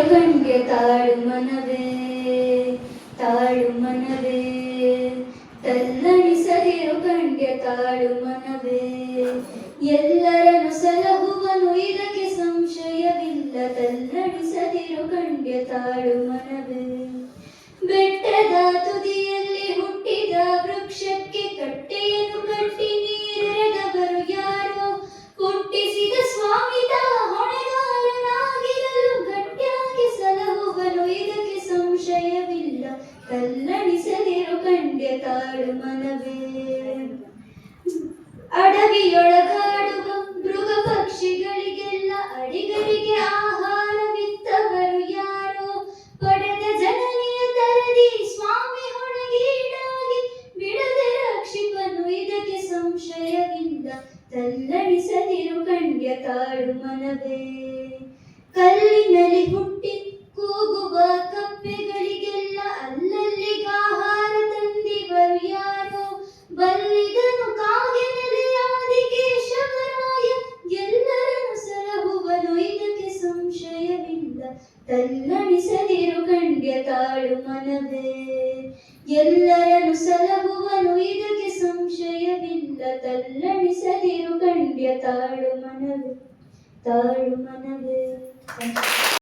ಕಣ್ಗೆ ತಾಳು ಮನವೇ ತಲ್ಲಣಿಸದಿರು ಕಣ್ಗೆ ತಾಳು ಮನವೇ ಎಲ್ಲರನ್ನು ಸಲಹುವನು ಇದಕ್ಕೆ ಸಂಶಯವಿಲ್ಲ ತಲ್ಲಣಿಸದಿರು ಕಣ್ಗೆ ತಾಳು ಮನವೇ ಬೆಟ್ಟದ ತುದಿಯಲ್ಲಿ ಹುಟ್ಟಿದ ವೃಕ್ಷಕ್ಕೆ ಕಟ್ಟೆಯನ್ನು ಕಟ್ಟಿ ನೀರೆರೆದವರು ಯಾರೋ ಹುಟ್ಟಿಸಿದ ಸ್ವಾಮಿತ ಹೊಣೆಗಾರನಾಗಿರಲು ಗಟ್ಟಿಯಾಗಿ ಸಲಹುವನು ಇದಕ್ಕೆ ಸಂಶಯವಿಲ್ಲ ತಲ್ಲಣಿಸದಿರು ಕಣ್ಗೆ ತಾಳು ಮನವೇ ಅಡವಿಯೊಳಗಾಡುವ ಮೃಗ ಪಕ್ಷಿಗಳಿಗೆಲ್ಲ ಅಡಿಗರಿಗೆ ಆಹಾರವಿತ್ತವರು ಯಾರೋ ಪಡೆದ ಜನನಿಯ ತರದಿ ಸ್ವಾಮಿ ಹೊಣೆಗೀಡಾಗಿ ಬಿಡದೆ ರಕ್ಷಿಪನು ಇದಕ್ಕೆ ಸಂಶಯವಿಲ್ಲ ತಲ್ಲಣಿಸದಿರು ಕಣ್ಗೆ ತಾಳು ಮನವೇ ಕಲ್ಲಿನಲ್ಲಿ ಹುಟ್ಟಿ ಕೂಗುವ ಕಪ್ಪೆಗಳಿಗೆಲ್ಲ ಅಲ್ಲಲ್ಲಿಗಾಹಾರ ತಂದಿವರು ಯಾರೋ ಬಲ್ಲಿದನು ಕಾಗೆ ನೆಲೆಯಾದಿ ಕೇಶವರಾಯ ಎಲ್ಲರನ್ನು ಸಲಹುವನು ಇದಕ್ಕೆ ಸಂಶಯವಿಲ್ಲ ತಲ್ಲಣಿಸದಿರು ಕಣ್ಗೆ ತಾಳು ಮನವೇ ಎಲ್ಲರನ್ನು ಸಲಹುವನು ಇದಕ್ಕೆ ಸಂಶಯವಿಲ್ಲ ತಲ್ಲಣಿಸದಿರು ಕಣ್ಗೆ ತಾಳು ಮನವೇ